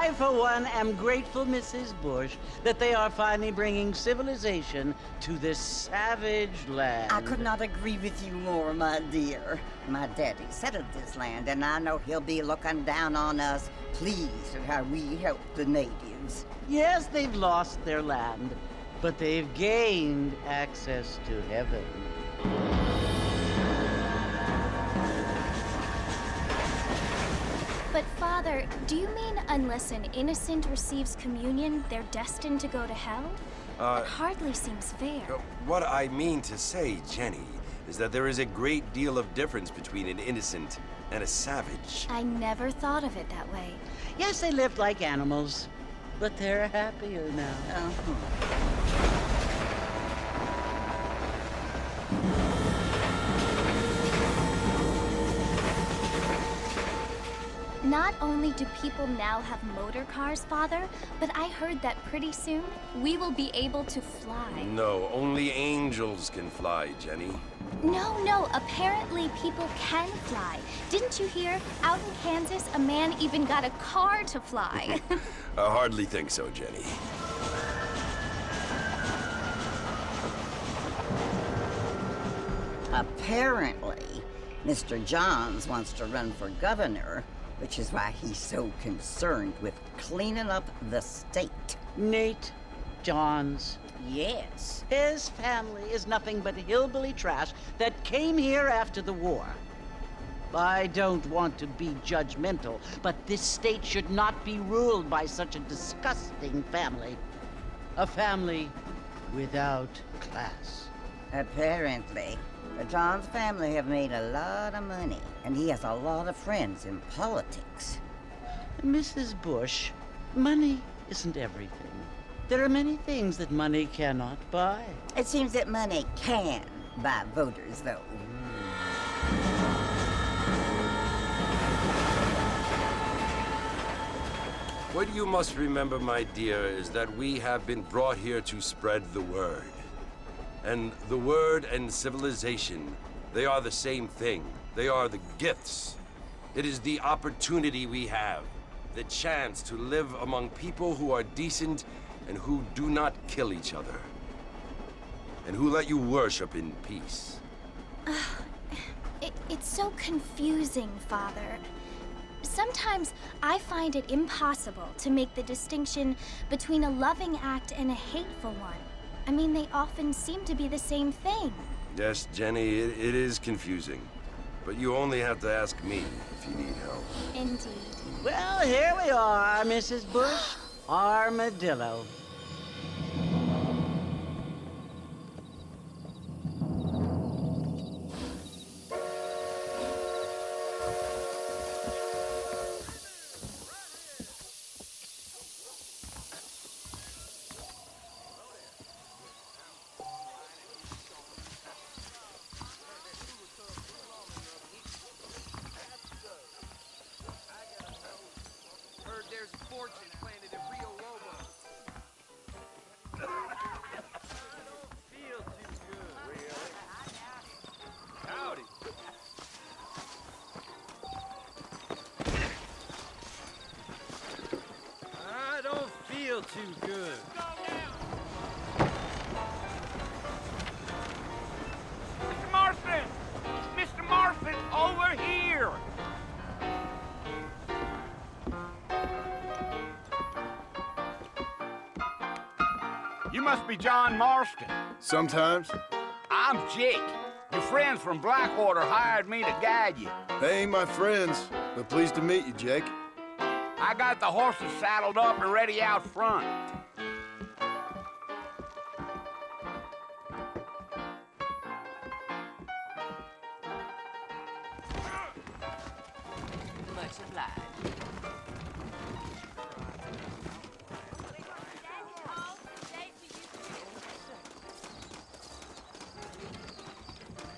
I, for one, am grateful, Mrs. Bush, that they are finally bringing civilization to this savage land. I could not agree with you more, my dear. My daddy settled this land, and I know he'll be looking down on us, pleased at how we help the natives. Yes, they've lost their land, but they've gained access to heaven. But Father, do you mean unless an innocent receives communion, they're destined to go to hell? That hardly seems fair. What I mean to say, Jenny, is that there is a great deal of difference between an innocent and a savage. I never thought of it that way. Yes, they lived like animals, but they're happier now. Not only do people now have motor cars, Father, but I heard that pretty soon we will be able to fly. No, only angels can fly, Jenny. No, apparently people can fly. Didn't you hear? Out in Kansas, a man even got a car to fly. I hardly think so, Jenny. Apparently, Mr. Johns wants to run for governor, which is why he's so concerned with cleaning up the state. Nate Johns. Yes. His family is nothing but hillbilly trash that came here after the war. I don't want to be judgmental, but this state should not be ruled by such a disgusting family. A family without class. Apparently. The Johns family have made a lot of money, and he has a lot of friends in politics. Mrs. Bush, money isn't everything. There are many things that money cannot buy. It seems that money can buy voters, though. What you must remember, my dear, is that we have been brought here to spread the word. And the word and civilization, they are the same thing. They are the gifts. It is the opportunity we have, the chance to live among people who are decent and who do not kill each other, and who let you worship in peace. It's so confusing, Father. Sometimes I find it impossible to make the distinction between a loving act and a hateful one. I mean, they often seem to be the same thing. Yes, Jenny, it is confusing. But you only have to ask me if you need help. Indeed. Well, here we are, Mrs. Bush. Armadillo. There's a fortune planted at Rio Lobo. Feel too good. Really? Howdy. I don't feel too good. Mr. Marston! Mr. Marston, over here! You must be John Marston. Sometimes. I'm Jake. Your friends from Blackwater hired me to guide you. They ain't my friends, but pleased to meet you, Jake. I got the horses saddled up and ready out front. Much obliged.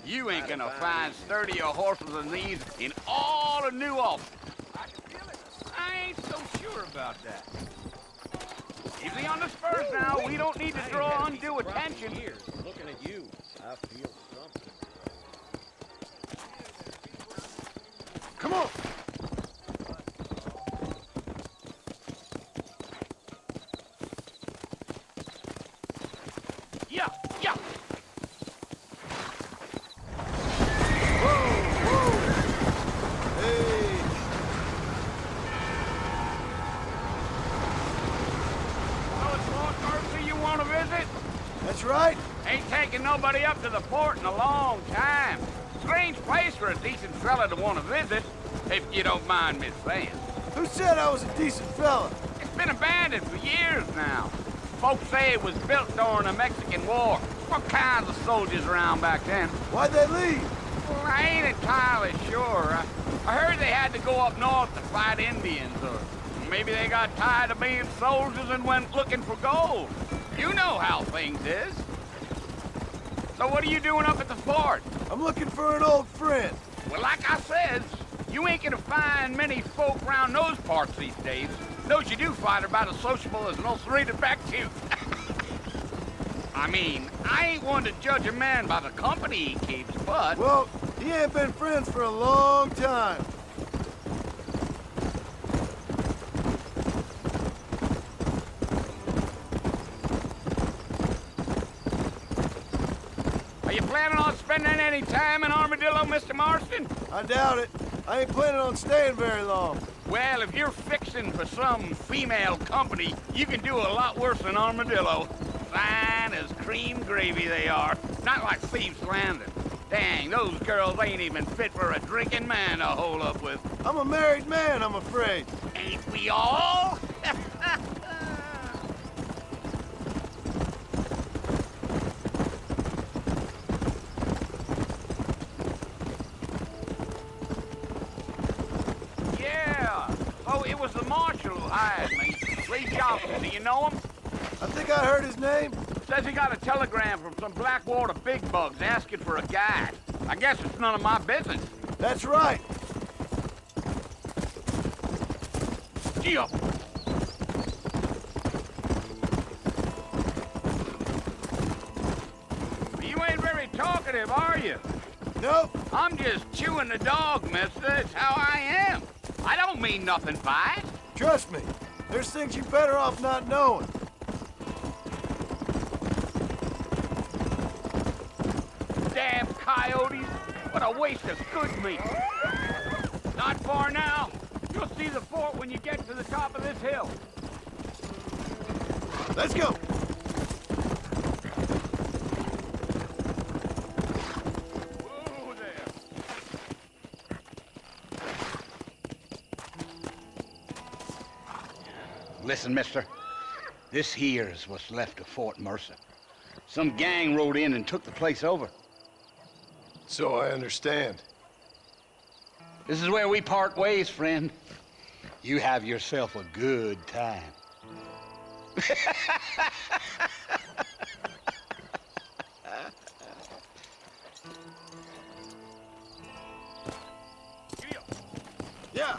You ain't gonna find sturdier horses than these in all of New Albany. I ain't so sure about that. Easy on the spurs now. We don't need to draw undue attention. Looking at you, I feel something. Come on. taken nobody up to the port in a long time. Strange place for a decent fella to want to visit, if you don't mind me saying. Who said I was a decent fella? It's been abandoned for years now. Folks say it was built during the Mexican War. What kinds of soldiers around back then? Why'd they leave? Well, I ain't entirely sure. I heard they had to go up north to fight Indians, or maybe they got tired of being soldiers and went looking for gold. You know how things is. So what are you doing up at the fort? I'm looking for an old friend. Well, like I said, you ain't gonna find many folk around those parts these days. Those you do find are about as sociable as an ulcerated back tooth. I mean, I ain't one to judge a man by the company he keeps, but... Well, he ain't been friends for a long time. Are you planning on spending any time in Armadillo, Mr. Marston? I doubt it. I ain't planning on staying very long. Well, if you're fixing for some female company, you can do a lot worse than Armadillo. Fine as cream gravy they are. Not like Thieves' Landing. Dang, those girls ain't even fit for a drinking man to hole up with. I'm a married man, I'm afraid. Ain't we all? Yeah. Oh, it was the marshal who hired me. Lee Johnson, do you know him? I think I heard his name. Says he got a telegram from some Blackwater big bugs asking for a guide. I guess it's none of my business. That's right. Gee up. You ain't very talkative, are you? Nope. I'm just chewing the dog, mister. It's how I am. I don't mean nothing by it. Trust me. There's things you're better off not knowing. Damn coyotes. What a waste of good meat. Not far now. You'll see the fort when you get to the top of this hill. Let's go. Whoa there. Listen, mister. This here is what's left of Fort Mercer. Some gang rode in and took the place over. So I understand. This is where we part ways, friend. You have yourself a good time. Yeah.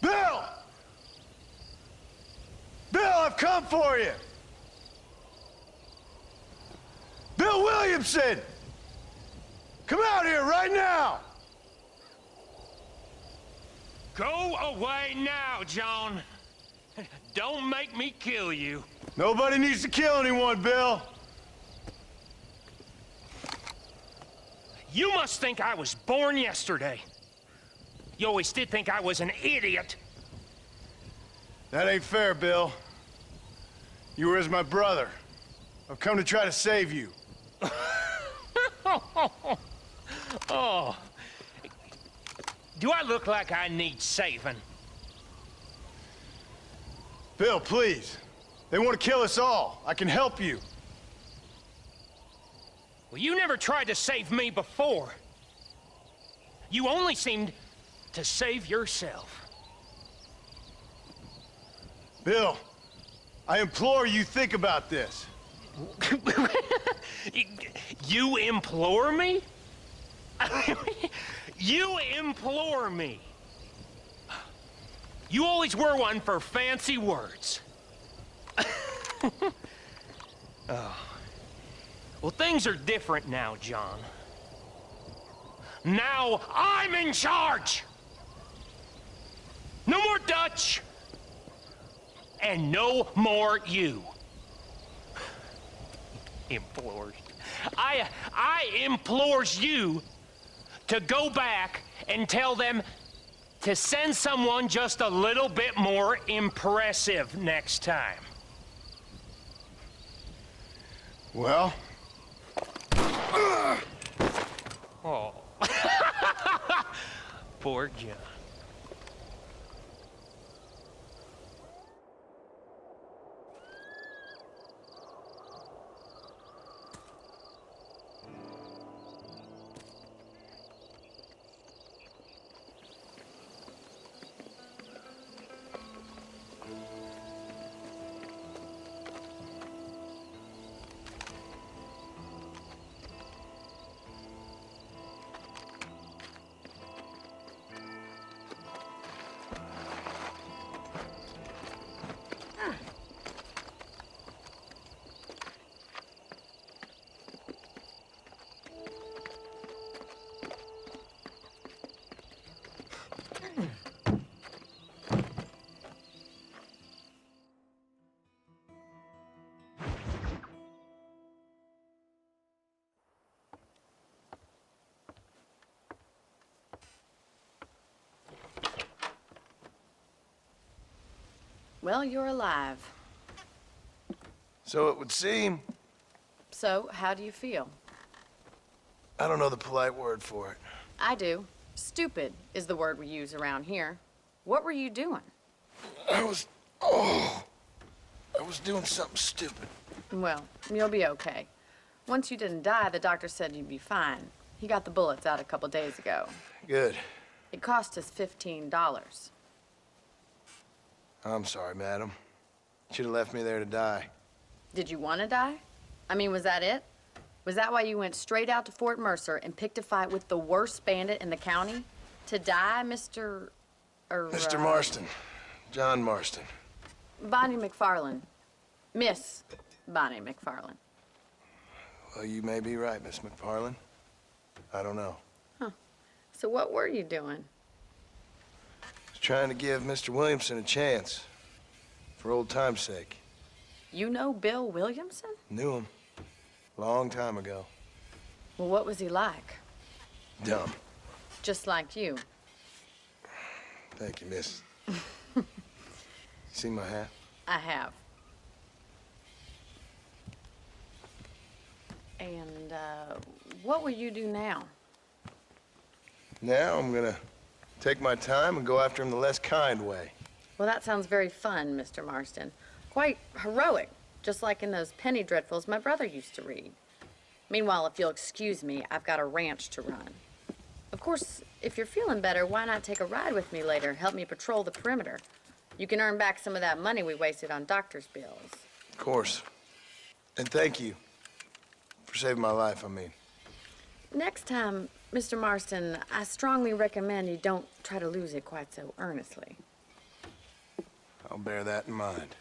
Bill! Bill, I've come for you! Bill Williamson! Come out here right now! Go away now, John. Don't make me kill you. Nobody needs to kill anyone, Bill. You must think I was born yesterday. You always did think I was an idiot. That ain't fair, Bill. You were as my brother. I've come to try to save you. Oh. Do I look like I need saving? Bill, please. They want to kill us all. I can help you. Well, you never tried to save me before. You only seemed to save yourself. Bill, I implore you think about this. You implore me? You implore me. You always were one for fancy words. Oh. Well, things are different now, John. Now I'm in charge! No more Dutch! And no more you. Implores. I implores you to go back and tell them to send someone just a little bit more impressive next time. Well? Oh. Poor John. Well, you're alive. So it would seem. So, how do you feel? I don't know the polite word for it. I do. Stupid is the word we use around here. What were you doing? I was doing something stupid. Well, you'll be okay. Once you didn't die, the doctor said you'd be fine. He got the bullets out a couple days ago. Good. It cost us $15. I'm sorry, madam. Should have left me there to die. Did you want to die? I mean, was that it? Was that why you went straight out to Fort Mercer and picked a fight with the worst bandit in the county? To die, Mr. Mr. Marston. John Marston. Bonnie McFarland. Miss Bonnie McFarland. Well, you may be right, Miss McFarland. I don't know. So what were you doing? Was trying to give Mr. Williamson a chance. For old time's sake. You know Bill Williamson? Knew him. Long time ago. Well, what was he like? Dumb. Just like you. Thank you, miss. See my hat? I have. And, what will you do now? Now I'm gonna take my time and go after him the less kind way. Well, that sounds very fun, Mr. Marston. Quite heroic, just like in those penny dreadfuls my brother used to read. Meanwhile, if you'll excuse me, I've got a ranch to run. Of course, if you're feeling better, why not take a ride with me later? Help me patrol the perimeter. You can earn back some of that money we wasted on doctor's bills. Of course. And thank you for saving my life, I mean. Next time, Mr. Marston, I strongly recommend you don't try to lose it quite so earnestly. I'll bear that in mind.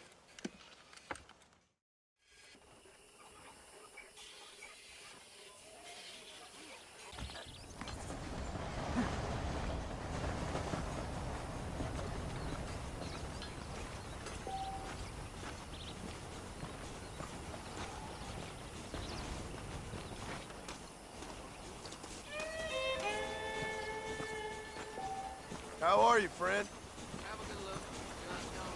How are you, friend? Have a good look. You're not going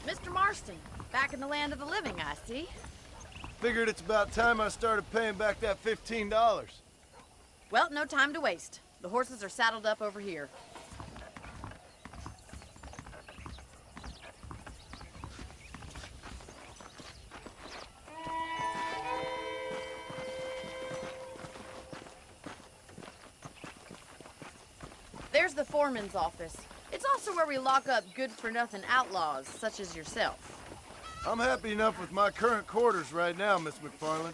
to see Mr. Marston, back in the land of the living, I see. Figured it's about time I started paying back that $15. Well, no time to waste. The horses are saddled up over here. There's the foreman's office. It's also where we lock up good-for-nothing outlaws, such as yourself. I'm happy enough with my current quarters right now, Miss McFarland.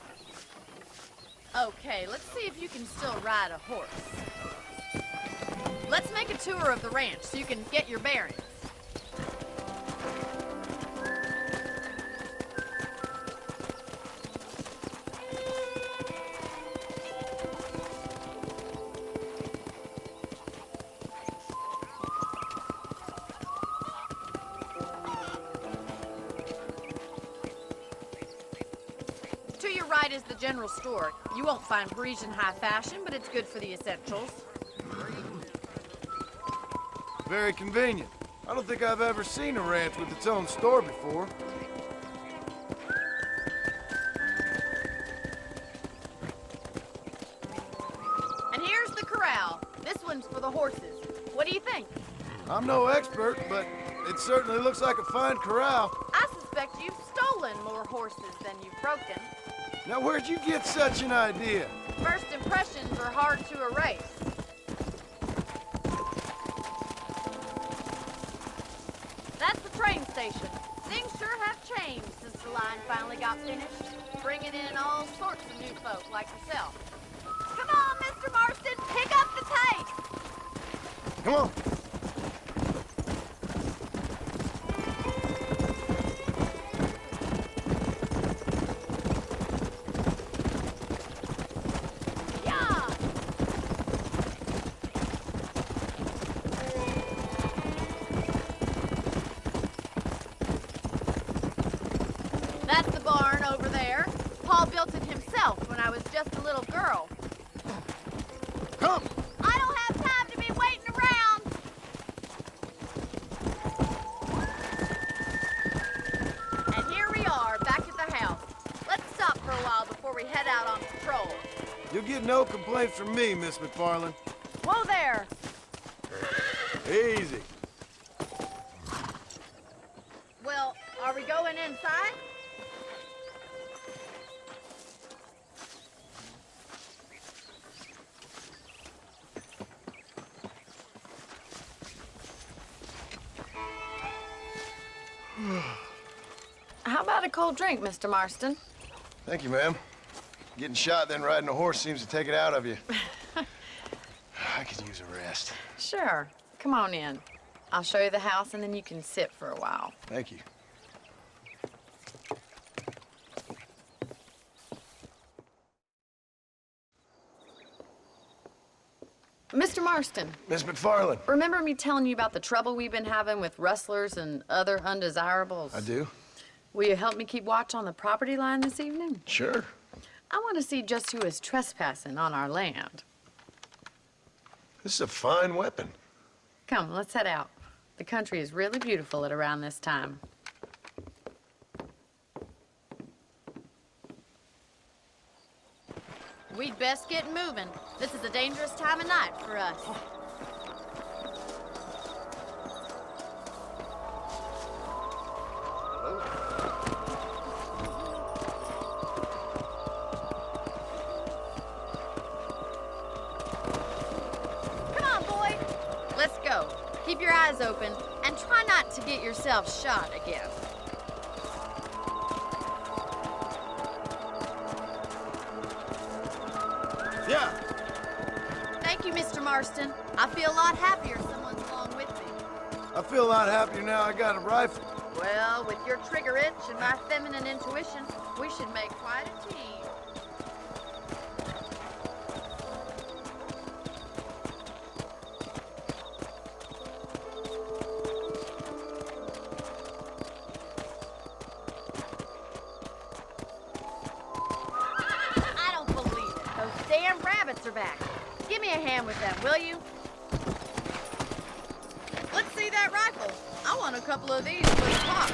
Okay, let's see if you can still ride a horse. Let's make a tour of the ranch so you can get your bearings. To your right is the general store. You won't find Parisian high fashion, but it's good for the essentials. Very convenient. I don't think I've ever seen a ranch with its own store before. And here's the corral. This one's for the horses. What do you think? I'm no expert, but it certainly looks like a fine corral. I suspect you've stolen more horses than you've broken. Now, where'd you get such an idea? First impressions are hard to erase. That's the train station. Things sure have changed since the line finally got finished, bringing in all sorts of new folk like yourself. Come on, Mr. Marston, pick up the tape! Come on. Yeah! That's the barn over there. Paul built it himself when I was just a little girl. Come! I don't have time to be waiting around. And here we are, back at the house. Let's stop for a while before we head out on patrol. You'll get no complaints from me, Miss McFarland. Whoa there! Easy. Well, are we going inside? How about a cold drink, Mr. Marston? Thank you, ma'am. Getting shot, then riding a horse seems to take it out of you. I could use a rest. Sure. Come on in. I'll show you the house and then you can sit for a while. Thank you. Mr. Marston, Miss McFarland. remember me telling you about the trouble we've been having with rustlers and other undesirables? I do? Will you help me keep watch on the property line this evening? Sure. I want to see just who is trespassing on our land. This is a fine weapon. Come, let's head out. The country is really beautiful at around this time. We'd best get moving. This is a dangerous time of night for us. Come on, boy. Let's go. Keep your eyes open and try not to get yourself shot again. Yeah. Thank you, Mr. Marston. I feel a lot happier someone's along with me. I feel a lot happier now I got a rifle. Well, with your trigger itch and my feminine intuition, we should make quite a team. I don't believe it. Those damn rabbits are back. Give me a hand with them, will you? Let's see that rifle. I want a couple of these for the pop.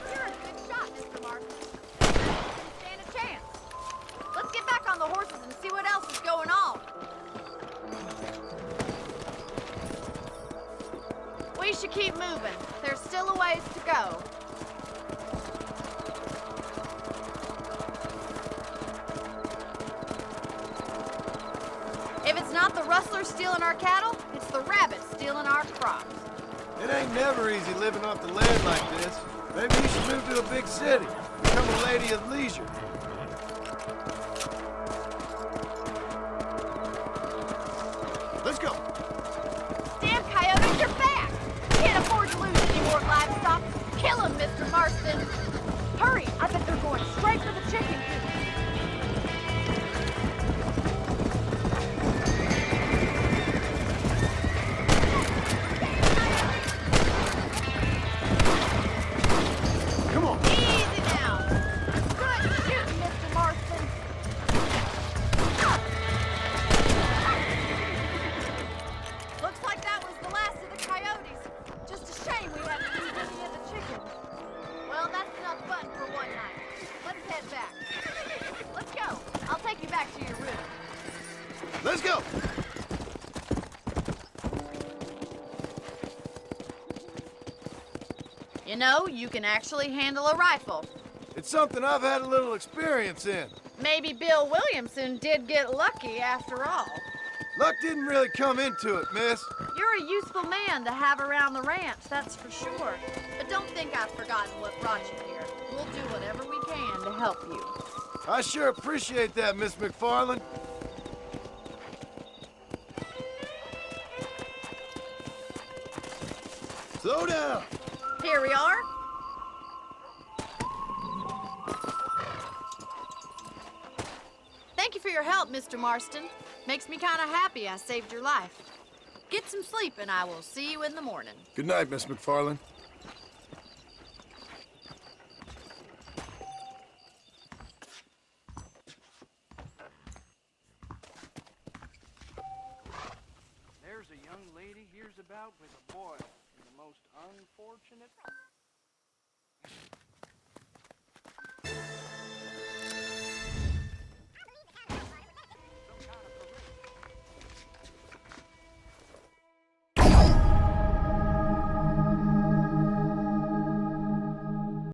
You're a good shot, Mr. Martin. You stand a chance. Let's get back on the horses and see what else is going on. We should keep moving. There's still a ways to go. rustlers stealing our cattle, it's the rabbits stealing our crops. It ain't never easy living off the land like this. Maybe you should move to a big city. Become a lady of leisure. Let's go. Damn coyotes, you're back! Can't afford to lose any more livestock. Kill them, Mr. Marston. Hurry, I bet they're going straight for the chicken coop. Come on. Easy now. Good shooting, Mr. Marston. Looks like that was the last of the coyotes. Just a shame we had to lose any of the chicken. Well, that's enough fun for one night. Let's head back. Let's go. I'll take you back to your room. Let's go. You know, you can actually handle a rifle. It's something I've had a little experience in. Maybe Bill Williamson did get lucky after all. Luck didn't really come into it, miss. You're a useful man to have around the ranch, that's for sure. But don't think I've forgotten what brought you here. We'll do whatever we can to help you. I sure appreciate that, Miss McFarland. Slow down. Here we are. Thank you for your help, Mr. Marston. Makes me kind of happy I saved your life. Get some sleep and I will see you in the morning. Good night, Miss McFarland. There's a young lady here's about with a boy in the most unfortunate...